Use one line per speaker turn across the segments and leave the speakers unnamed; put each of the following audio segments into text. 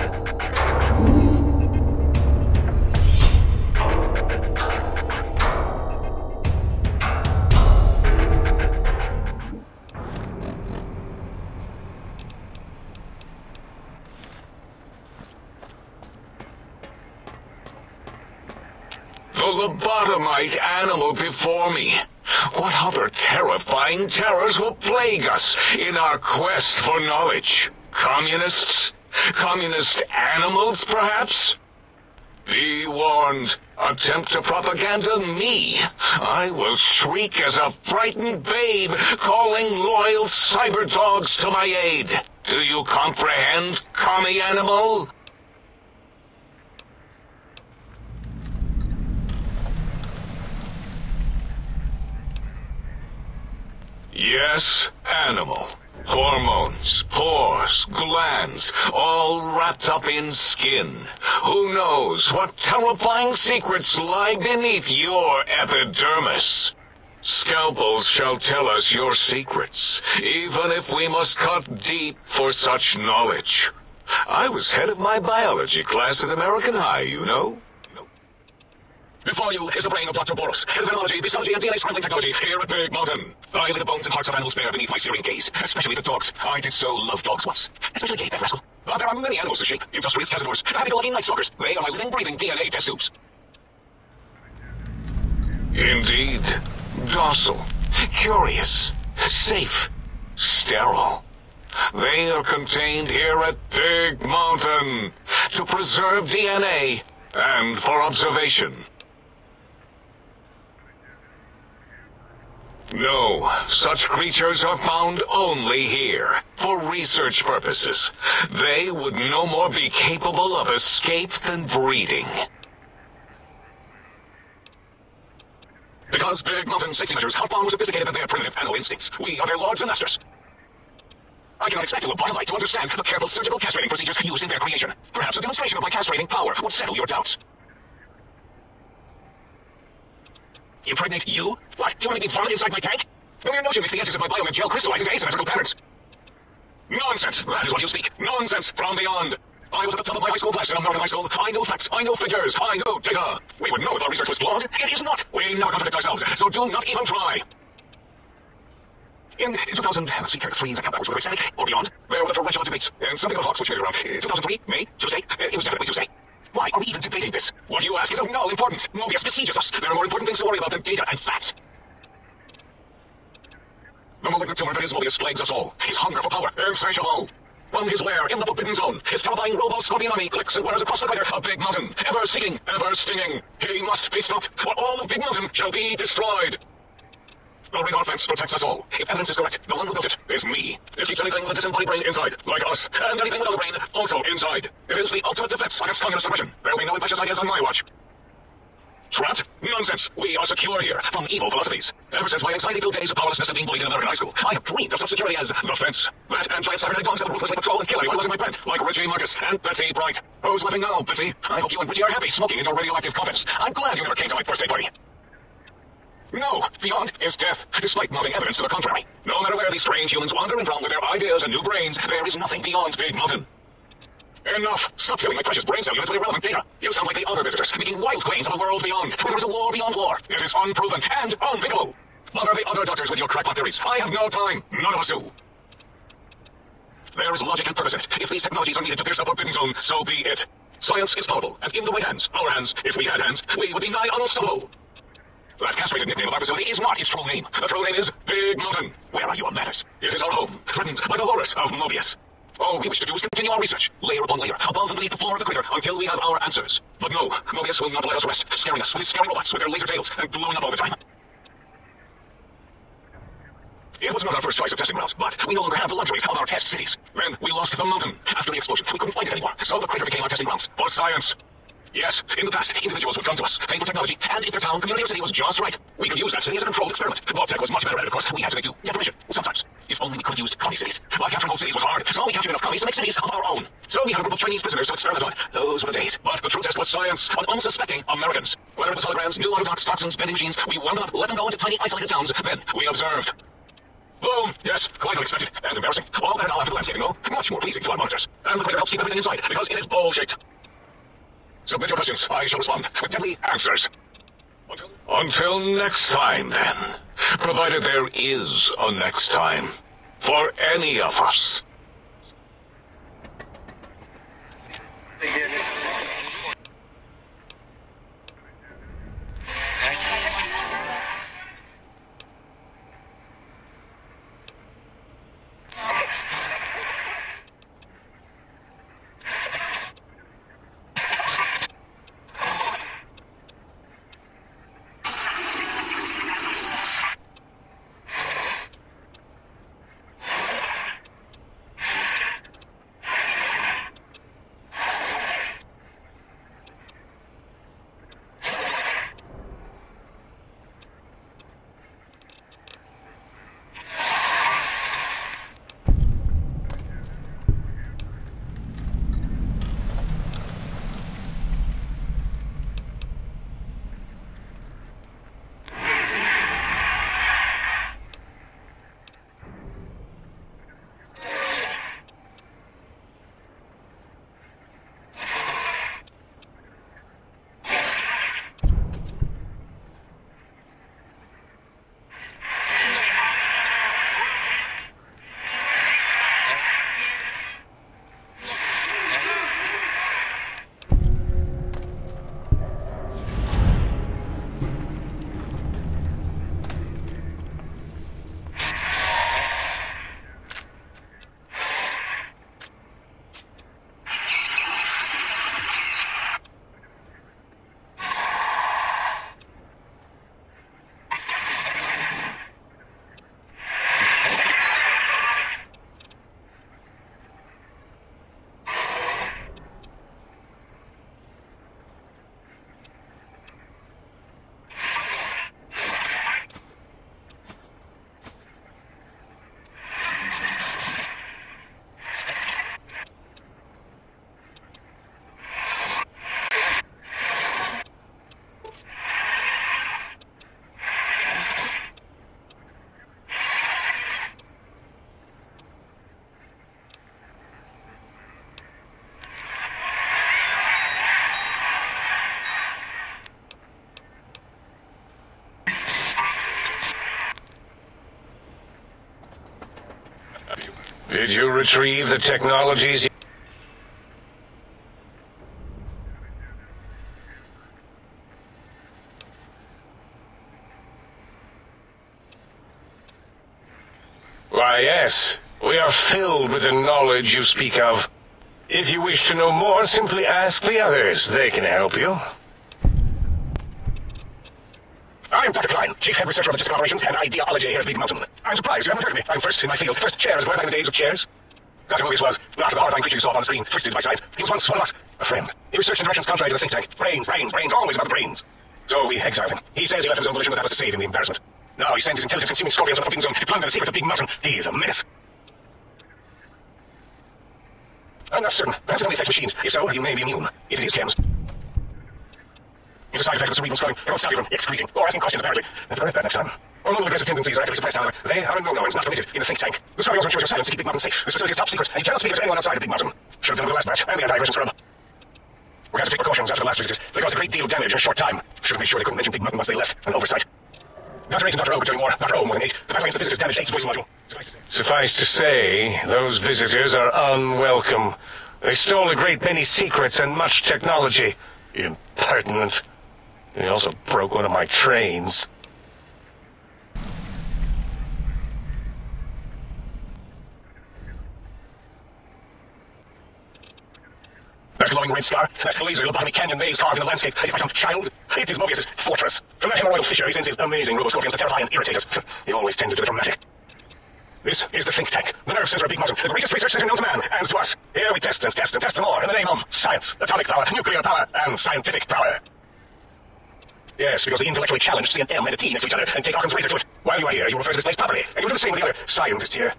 The lobotomite animal before me. What other terrifying terrors will plague us in our quest for knowledge? Communists? Communist animals, perhaps? Be warned. Attempt to propaganda me. I will shriek as a frightened babe, calling loyal cyber dogs to my aid. Do you comprehend, commie animal? Yes, animal. Hormones, pores, glands, all wrapped up in skin. Who knows what terrifying secrets lie beneath your epidermis? Scalpels shall tell us your secrets, even if we must cut deep for such knowledge. I was head of my biology class at American High, you know. Before you is the brain of Dr. Boros, head of animalogy, histology, and DNA scrambling technology here at Big Mountain. I lay the bones and hearts of animals bare beneath my searing gaze, especially the dogs. I did so love dogs once, especially Gabe, that rascal. But there are many animals to shape, industrious cazadores, happy-go-lucky night stalkers. They are my living, breathing DNA test tubes. Indeed. Docile, curious, safe, sterile. They are contained here at Big Mountain to preserve DNA and for observation. No, such creatures are found only here, for research purposes. They would no more be capable of escape than breeding. Because Big Mountain safety measures are far more sophisticated than their primitive animal instincts, we are their lords and masters. I cannot expect a lobotomite to understand the careful surgical castrating procedures used in their creation. Perhaps a demonstration of my castrating power would settle your doubts. Impregnate you? What? Do you want me to vomit inside my tank? The mere notion makes the edges of my biomed gel crystallize into asymmetrical patterns. Nonsense! That is what you speak. Nonsense from beyond. I was at the top of my high school class in American high school. I know facts, I know figures, I know data. We would know if our research was flawed. It is not. We never contradict ourselves, so do not even try. In 2000, let's see, carry the three, that count backwards, whether it's static or beyond, there were the torrential debates, and something about Hawks which made it around. 2003, May, Tuesday, it was definitely Tuesday. Why are we even debating this? What you ask is of no importance. Mobius besieges us. There are more important things to worry about than data and facts. The malignant tumor that is Mobius plagues us all. His hunger for power, insatiable. From his lair in the Forbidden Zone, his terrifying robo-scorpion army clicks and whirs across the crater of Big Mountain, ever seeking, ever stinging. He must be stopped, or all of Big Mountain shall be destroyed. The radar fence protects us all. If evidence is correct, the one who built it is me. It keeps anything with a disembodied brain inside, like us, and anything without a brain also inside. It is the ultimate defense against communist aggression. There will be no infectious ideas on my watch. Trapped? Nonsense. We are secure here from evil philosophies. Ever since my anxiety-filled days of powerlessness and being bullied in American high school, I have dreamed of such security as the fence. That and giant cybernetic dogs that would ruthlessly patrol and kill anyone who was in my path, like Richie Marcus and Betsy Bright. Who's laughing now, Betsy? I hope you and Richie are happy smoking in your radioactive coffins. I'm glad you never came to my birthday party. No, beyond is death, despite mounting evidence to the contrary. No matter where these strange humans wander in from with their ideas and new brains, there is nothing beyond Big Mountain. Enough! Stop filling my precious brain cell units with irrelevant data. You sound like the other visitors, making wild claims of a world beyond, where there is a war beyond war. It is unproven and unthinkable. What are the other doctors with your crackpot theories? I have no time. None of us do. There is logic and purpose in it. If these technologies are needed to pierce the Forbidden Zone, so be it. Science is powerful, and in the right hands, our hands, if we had hands, we would be nigh unstoppable. That castrated nickname of our facility is not its true name. The true name is Big Mountain. Where are your manners? It is our home, threatened by the horrors of Mobius. All we wish to do is continue our research, layer upon layer, above and beneath the floor of the crater, until we have our answers. But no, Mobius will not let us rest, scaring us with his scary robots with their laser tails and blowing up all the time. It was not our first choice of testing grounds, but we no longer have the luxuries of our test cities. Then we lost the mountain. After the explosion, we couldn't find it anymore, so the crater became our testing grounds for science. Yes, in the past, individuals would come to us, paying for technology, and if their town, community, or city was just right, we could use that city as a controlled experiment. Tech was much better at it, of course. We had to make do, get permission, sometimes. If only we could have used commie cities. But capturing whole cities was hard, so we captured enough commies to make cities of our own. So we had a group of Chinese prisoners to experiment on. Those were the days. But the true test was science on unsuspecting Americans. Whether it was holograms, new artifacts, toxins, vending machines, we wound them up, let them go into tiny, isolated towns, then we observed. Boom! Yes, quite unexpected and embarrassing. All better now after the landscaping, though. Much more pleasing to our monitors. And the crater helps keep everything inside, because it is bowl-shaped. Submit your questions. I shall respond with deadly answers. Until next time, then. Provided there is a next time. For any of us. Did you retrieve the technologies? Why, yes. We are filled with the knowledge you speak of. If you wish to know more, simply ask the others. They can help you. I'm Dr. Klein, Chief Head Researcher of Logistic Operations and Ideology here at Big Mountain. I'm surprised you haven't heard of me. I'm first in my field. First chair, as it were, back in the days of chairs. Dr. Mobius was, after the horrifying creature you saw on the screen, twisted by science. He was once one of us, a friend. He researched in directions contrary to the think tank. Brains, always about the brains. So we exiled him. He says he left his own volition, but that was to save him the embarrassment. Now he sends his intelligence-consuming scorpions on the forbidden zone to plunder the secrets of Big Mountain. He is a menace. I'm not certain. Perhaps it only affects machines. If so, you may be immune. If it is chems. It's a side effect of cerebral swelling. It won't stop you from excreting or asking questions, apparently. Have to correct that next time. Hormonal aggressive tendencies are actively suppressed, however. They are no-knowings not permitted in the think tank. The scorpions ensures your silence to keep Big Mountain safe. This facility is top secret, and you cannot speak to anyone outside of Big Mountain. Should have done with the last batch and the anti-aggression scrub. We had to take precautions after the last visitors. They caused a great deal of damage in a short time. Should have made sure they couldn't mention Big Mountain once they left. An oversight. Dr. 8 and Dr. O could tell you more. Dr. O more than 8. The battle against the visitors damaged 8's voice module. Suffice to say, those visitors are unwelcome. They stole a great many secrets and much technology. Impertinent. They also broke one of my trains. That glowing red scar, that laser lobotomy canyon maze carved in the landscape, as if by some child. It is Mobius' fortress. From that hemorrhoidal fissure, he sends his amazing roboscorpions to terrify and irritate us. He always tended to the dramatic. This is the think tank, the nerve center of Big Mountain, the greatest research center known to man and to us. Here we test and test and test some more in the name of science, atomic power, nuclear power, and scientific power. Yes, because the intellectually challenged see an M and a T next to each other and take Occam's razor to it. While you are here, you refer to this place properly, and you do the same with the other scientists here.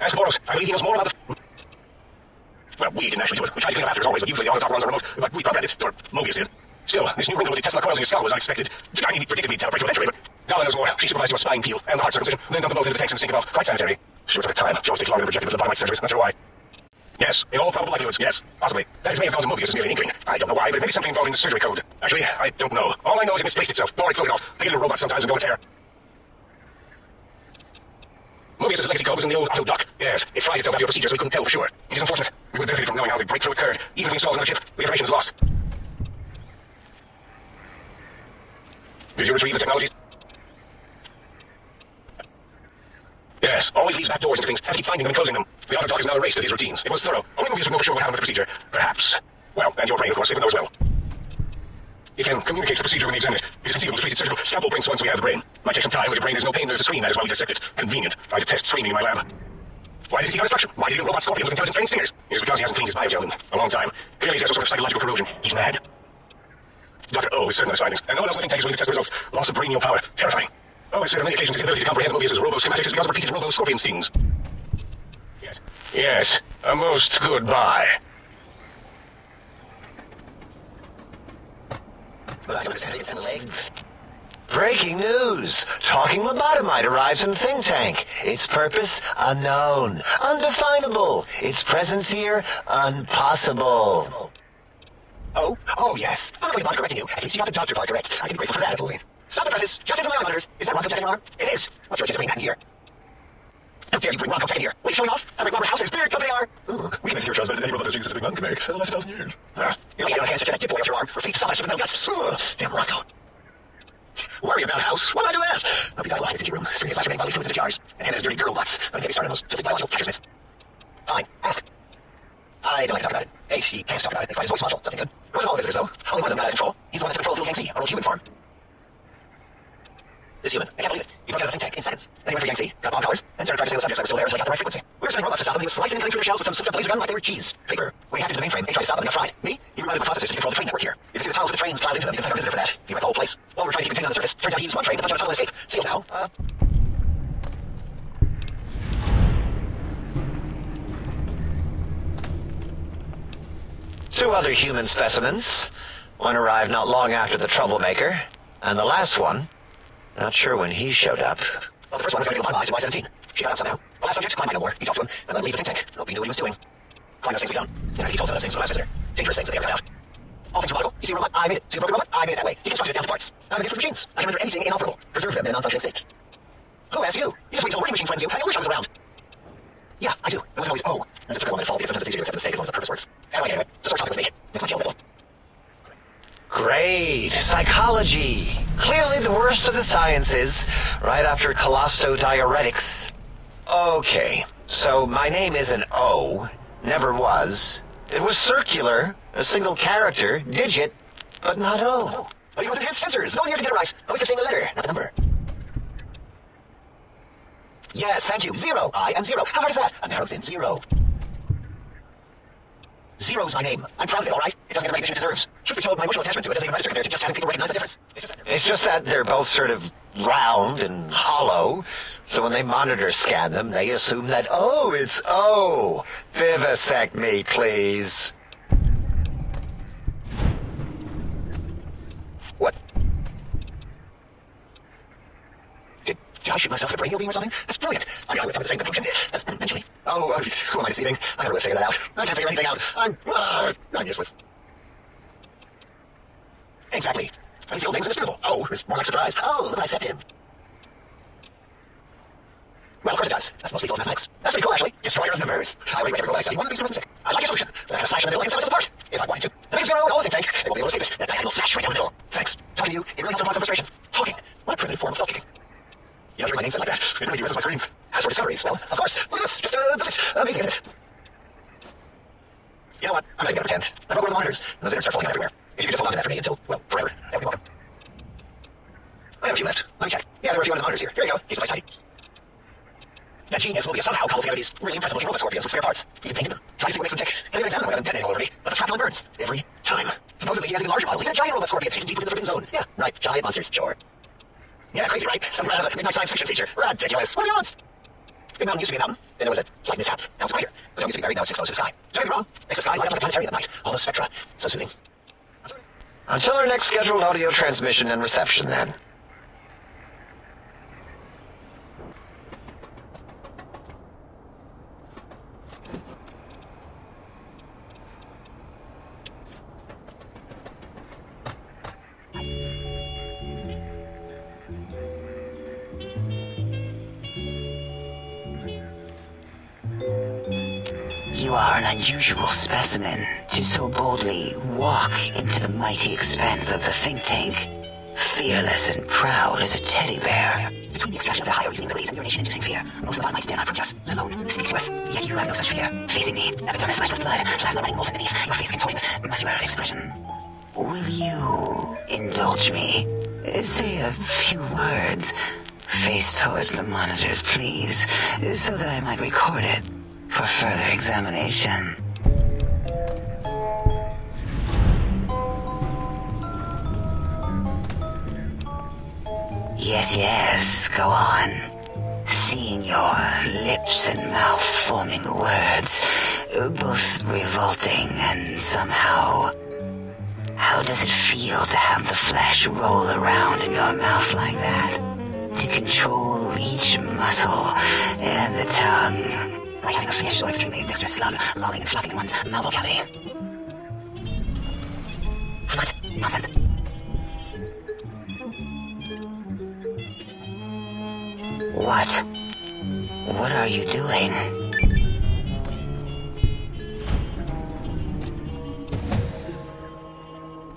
Ask Boros, I believe he knows more about the... Well, we didn't actually do it. We tried to clean up after as always, but usually the autodoc runs on remote, but we programmed it, or Mobius did. Still, this new wrinkle with the Tesla coils in your skull was unexpected. I mean, he predicted we'd have a breakthrough eventually, but... Nala knows more. She supervised your spine peel and the heart circumcision, then dumped them both into the tanks and sink above. Quite sanitary. Sure took time. She always takes longer than projected for the bottom surgeries. Not sure why. Yes, in all probable likelihoods, yes, possibly. That may have gone to Mobius as merely an inkling. I don't know why, but it may be something involving the surgery code. Actually, I don't know. All I know is it misplaced itself, or it floated off. They get into robots sometimes and go into air. Mobius' legacy code was in the old auto dock. Yes, it fried itself after your procedure, so we couldn't tell for sure. It is unfortunate. We would benefit from knowing how the breakthrough occurred. Even if we installed another chip, the information is lost. Did you retrieve the technologies? Yes, always leaves back doors into things. Have to keep finding them and closing them. The auto dock is now erased of these routines. It was thorough. Only Mobius would know for sure what happened with the procedure. Perhaps. Well, and your brain, of course, even knows well. It can communicate the procedure when they examine it. It is conceivable to trace its surgical scalpel prints once we have the brain. Might take some time, but your brain has no pain, there's a screen. That is why we dissect it. Convenient. I had to test screening in my lab. Why does he seek out destruction? Why did he do robot scorpions with intelligent brain stingers? It is because he hasn't cleaned his biogel in a long time. Clearly he has some sort of psychological corrosion. He's mad. Dr. O is certain of his findings, and no one else living tank is willing to test the results. Loss of brainial power. Terrifying. O has said on many occasions his ability to comprehend Mobius' robo-schematics is because of repeated robo-scorpion stings. Yes. Yes. A most goodbye.
Breaking news! Talking lobotomite arrives in think tank. Its purpose, unknown. Undefinable. Its presence here, impossible. Oh, yes. I'm not going to bother correcting you. At least you got the doctor part correct. I can be grateful for that, Wolverine. Stop the presses. Just in for my eye monitors. Is that Ron projecting your arm? It is. What's your agenda bringing that in here? How dare you bring Ron projecting here? What are you showing off? I break Robert House's beard company are. We can make your shows better than any robot that's used this big mountain can make. In the last 1,000 years. You're like, you don't have to that dip boy off your arm. Or feet to stop that ship with metal guts. Damn Rocco. Worry about House. What did I do last? I'll be dying laughing in the room, stirring his last remaining bodily fluids into jars, and Hannah's dirty girl butts. Don't get me started on those filthy biological catcher's mitts. Fine. Ask. I don't like to talk about it. H, he can't talk about it. They find his voice module. Something good. It wasn't all the visitors, though. Only one of them got out of control. He's the one that took control of Little Yang C, our old human form. This human. I can't believe it. He broke out of the think tank in seconds. Then he went for Yang C, got bomb collars, and started practicing the subjects that were still there until he got the right frequency. We were sending robots to stop them. He was slicing and cutting through their shells with some souped-up laser gun like they were cheese. Paper. We hacked into the mainframe and tried to stop them and got fried. Me? He rerouted my processors to control the train network here. You can see the tunnels with the trains plowed into them. You can thank our visitor for that. He wrecked the whole place. While we were trying to keep contained on the surface, turns out he used one train to punch out a tunnel and escape. Sealed now. Two other human specimens. One arrived not long after the troublemaker, and the last one, not sure when he showed up.
Well, the first one was going to be lobotomized in Y-17. She got out somehow. The last subject, Climb no more. He talked to him, and let him leave the think tank. Hope he knew what he was doing. Climb knows things we don't. And he told some of those things to the last visitor. Dangerous things that they ever got out. All things logical. You see a robot? I made it. See a broken robot? I made it that way. He constructed it down to parts. I'm a gift for machines. I can render anything inoperable. Preserve them in a non-functioning state. Who asked you? You just wait until a working machine friends you. I wish I was around. Yeah, I do. It wasn't always O. And it took a moment to fall because sometimes it's easier to accept a mistake as long as the purpose works. Anyway, the source topic was me. It's my kill level.
Great. Psychology. Clearly the worst of the sciences, right after colostodiuretics. Okay, so my name isn't O. Never was. It was circular, a single character, digit, but not O.
But he was enhanced sensors. No one here to get it right. Always kept saying the letter, not the number. Yes, thank you. 0. I am 0. How hard is that? A narrow, thin 0. Zero's my name. I'm proud of it, all right? It doesn't get the recognition it deserves. Truth be told, my emotional attachment to it doesn't even register compared to just having people recognize the difference.
It's just that they're both sort of round and hollow, so when they monitor scan them, they assume that, oh, it's O. Vivisect me, please.
What? Did I shoot myself with a brain beam or something? That's brilliant. I mean, I would come to the same conclusion eventually. Oh, who am I deceiving? I never would figure that out. I can't figure anything out. I'm useless. Exactly. At least the old name's indisputable. Oh, it's more like surprise. Oh, look what I set him. Well, of course it does. That's mostly full of mathematics. That's pretty cool, actually. Destroyer of numbers. I already read every robot I study. One of these arithmetic. I like your solution. But I can slash in the middle and set us apart. If I wanted to. The big 0 and all the think tank. They won't be able to escape it. That diagonal slash right down the middle. Thanks. Talking to you, it really helped unlock some frustration. Talking. What a primitive form of thought kicking. You know, hearing my name said like that. It really uses my screens. As for discoveries, well, of course. Look at this. Just amazing, isn't it? You know what? I'm not even gonna pretend. I broke one of the monitors, and those innards start falling out everywhere. If you could just hold on to that for me until, well, forever, that would be welcome. I have a few left. Let me check. Yeah, there are a few on the monitors here. Here you go. Here's a nice tidy. That genius Mobius somehow cobbled together these really impressive looking robot scorpions with spare parts. He can paint them. Try to see what makes them tick. Can't even examine them without them detonating all over me. But the shrapnel burns. Every time. Supposedly he has even larger models, even a giant robot scorpion hidden deep within the forbidden zone. Yeah, right. Giant monsters, sure. Yeah, crazy, right? Something out of a midnight science fiction feature. Ridiculous. What are the odds? Big Mountain used to be a mountain. Then there was a slight mishap. Now it's a crater. The dome used to be buried, now it's exposed to the sky. Don't get me wrong. Makes the sky light up like a planetarium at night. All those spectra. So soothing.
Until our next scheduled audio transmission and reception, then.
You are an unusual specimen to so boldly walk into the mighty expanse of the think tank, fearless and proud as a teddy bear. Between the extraction of their higher reasoning abilities and urination-inducing fear, most of the might dare not approach us, let alone speak to us. Yet you have no such fear. Facing me, epidermis flesh with blood, plasma running molten beneath, your face contorting with muscular expression. Will you indulge me? Say a few words. Face towards the monitors, please, so that I might record it for further examination. Yes, go on. Seeing your lips and mouth forming words, both revolting and somehow... How does it feel to have the flesh roll around in your mouth like that? To control each muscle and the tongue. Like having a fish or extremely dexterous slug lolling and flopping in one's mouth cavity. What? Nonsense. What are you doing?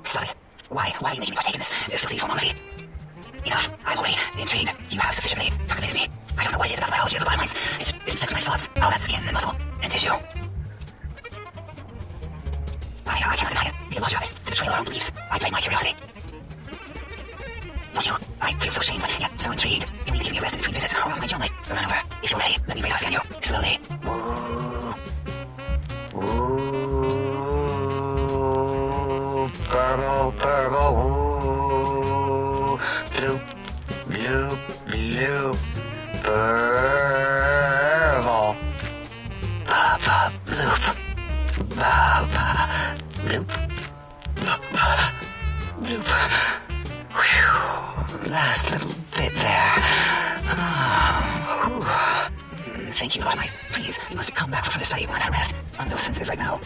Stop it. Why are you making me partake in this filthy pornography? Enough. I'm already intrigued. You have sufficiently percolated me. I don't know what it is about the biology of the body minds. It infects my thoughts. All that skin and muscle and tissue. I cannot deny it. The logic of it. The betrayal of our own beliefs. I blame my curiosity. Don't you? I feel so ashamed, but yet so intrigued. You need to give me a rest in between visits, or else my jaw might run over. If you're ready, let me radar scan you. Slowly. Burble, burble, woo. Bloop, bloop, bloop. Burble. Ba-ba, bloop. Ba-ba, bloop. Ba-ba, bloop. Whew. Last little bit there. Thank you, Lord Mike. Please, you must come back for further study when I rest. I'm so sensitive right now.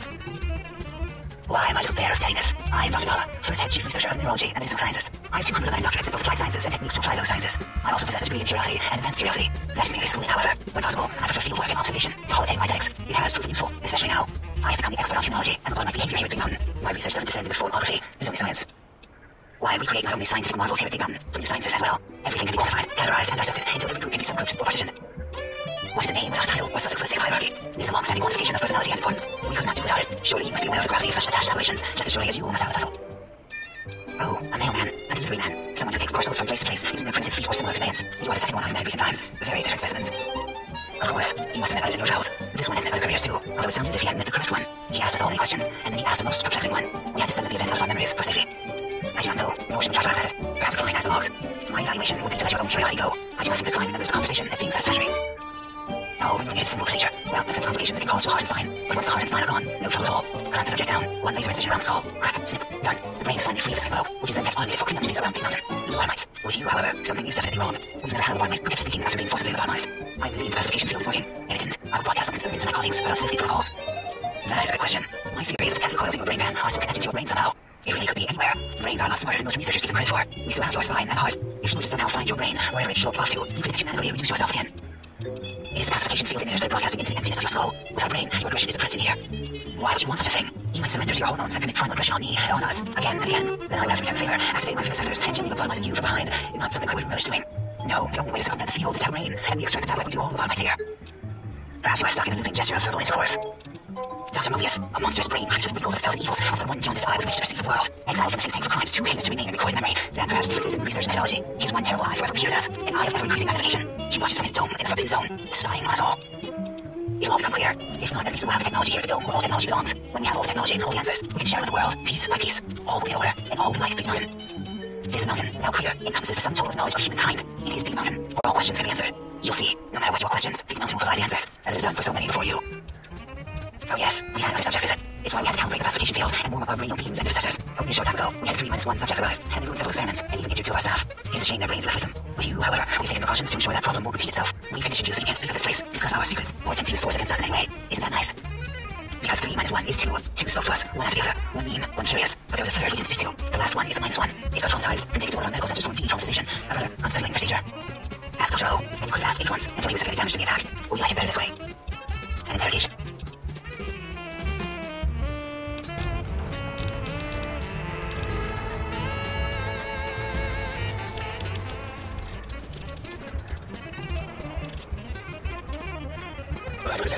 Why, my little bear of tenderness? I am Dr. Dala, first head chief researcher of neurology and medicinal sciences. I have 209 doctorates in both applied sciences and techniques to apply those sciences. I also possess a degree in curiosity and advanced curiosity. That is merely schooling, however. When possible, I prefer field work and observation to holotape my techniques. It has proven useful, especially now. I have become the expert on humanology and body behavior here at Big Mountain. My research doesn't descend into phonography. It's only science. Why, we create not only scientific marvels here at Big Mountain, but new sciences as well. Everything can be quantified, categorized, and dissected until every group can be subgrouped or partitioned. What is a name without a title or suffix for the sake of hierarchy? It is a long-standing quantification of personality and importance. We could not do without it. Surely you must be aware of the gravity of such attached appellations, just as surely as you must have a title. Oh, a mailman, a delivery man, someone who takes parcels from place to place using their primitive feet or similar conveyance. You are the second one I've met in recent times. Very different specimens. Of course, you must have met others in your travels. This one had met other couriers too, although it sounded as if he hadn't met the correct one. He asked us all many questions, and then he asked the most perplexing one. We had to send the event out of our memories for safety. I do not know, nor should we try to access it. Perhaps Klein has the logs. My evaluation would be to let your own curiosity go. I do not think that Klein remembers the conversation as being satisfactory. No, it's a simple procedure. Well, that's some complications that can cause to heart and spine. But once the heart and spine are gone, no trouble at all. Clamp the subject down, one laser incision around the skull, crack, snip, done. The brain is finally free of the skin lobe, which is then kept automated for cleanup duties around Big Mountain. Lobotomites. With you, however, something is definitely wrong. We've never had a lobotomite who kept speaking after being forcibly lobotomized. I believe the classification field is working, and it didn't. I will broadcast some concerns to my colleagues about safety protocols. That is a good question. My theory is that the Tesla coils in your brain pan are still connected to your brain somehow. It really could be anywhere. Brains are a lot smarter than most researchers give them credit for. We still have your spine and heart. If you were to somehow find your brain, wherever it showed off to, you could humanly reduce yourself again. It is the pacification field emitters that are broadcasting into the emptiness of your skull. Without brain, your aggression is suppressed in here. Why would you want such a thing? You might surrender to your hormones and commit primal aggression on me, on us, again and again. Then I would have to return the favor, activate my receptors, and gently lobotomizing you from behind. Not something I would relish doing. No, the only way to circumvent the field is to have brain, and we extract that like we do all lobotomites here. Perhaps you are stuck in a looping gesture of verbal intercourse. Dr. Mobius, a monstrous brain cracked with wrinkles of 1,000 evils, of the one jaundiced eye with which to perceive the world. Exiled from the think tank for crimes too heinous to remain in recorded memory. That perhaps differences in research methodology. His one terrible eye forever peers us, an eye of ever-increasing magnification. He watches from his dome in the forbidden zone, spying on us all. It'll all become clear. If not, at least we'll have the technology here at the dome where all technology belongs. When we have all the technology and all the answers, we can share with the world, piece by piece. All will be in order, and all will be like Big Mountain. This mountain, now clear, encompasses the sum total of knowledge of humankind. It is Big Mountain, where all questions can be answered. You'll see, no matter what your questions, Big Mountain will provide answers, as it has done for so many before you. Oh yes, we've had another subject visit. It's why we had to calibrate the classification field and warm up our brainial beams and interceptors. Only a short time ago, we had 3-1 subjects arrive, and they doing several experiments, and even injured 2 of our staff. It's a shame their brains left with them. With you, however, we've taken precautions to ensure that problem won't repeat itself. We've conditioned you so you can't speak of this place, discuss our secrets, or attempt to use force against us in any way. Isn't that nice? Because 3-1 is 2. 2 spoke to us, one after the other, one mean, one curious. But there was a third we didn't speak to. The last one is the -1. It got traumatized and taken to one of our medical centers for de-traumatization, a rather unsettling procedure. Ask Dr. O, and you could have asked 8 once until he was severely damaged in the attack. Will you like it better this way? An interrogation.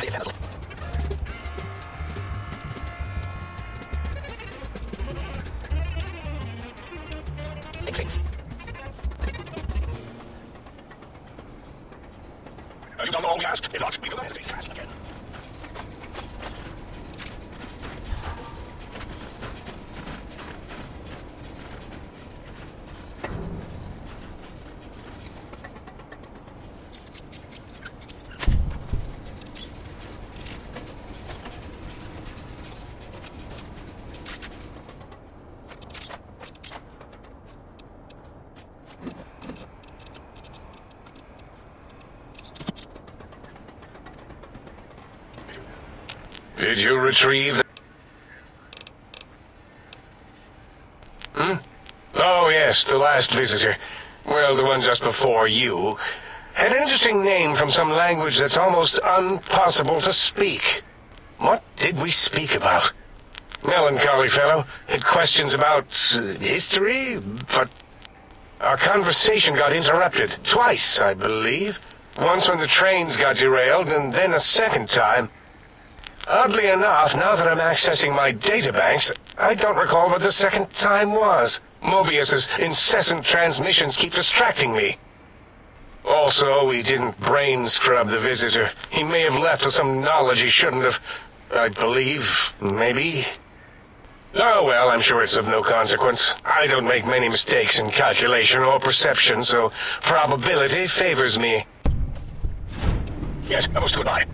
Big things.
Have you done all we asked? If not, we will hesitate to ask again. Did you retrieve the... Oh, yes, the last visitor. Well, the one just before you. Had an interesting name from some language that's almost impossible to speak. What did we speak about? Melancholy fellow. Had questions about history, but our conversation got interrupted. Twice, I believe. Once when the trains got derailed, and then a second time. Oddly enough, now that I'm accessing my databanks, I don't recall what the second time was. Mobius's incessant transmissions keep distracting me. Also, we didn't brain scrub the visitor. He may have left with some knowledge he shouldn't have. I believe, maybe. Oh well, I'm sure it's of no consequence. I don't make many mistakes in calculation or perception, so probability favors me. Yes, almost goodbye.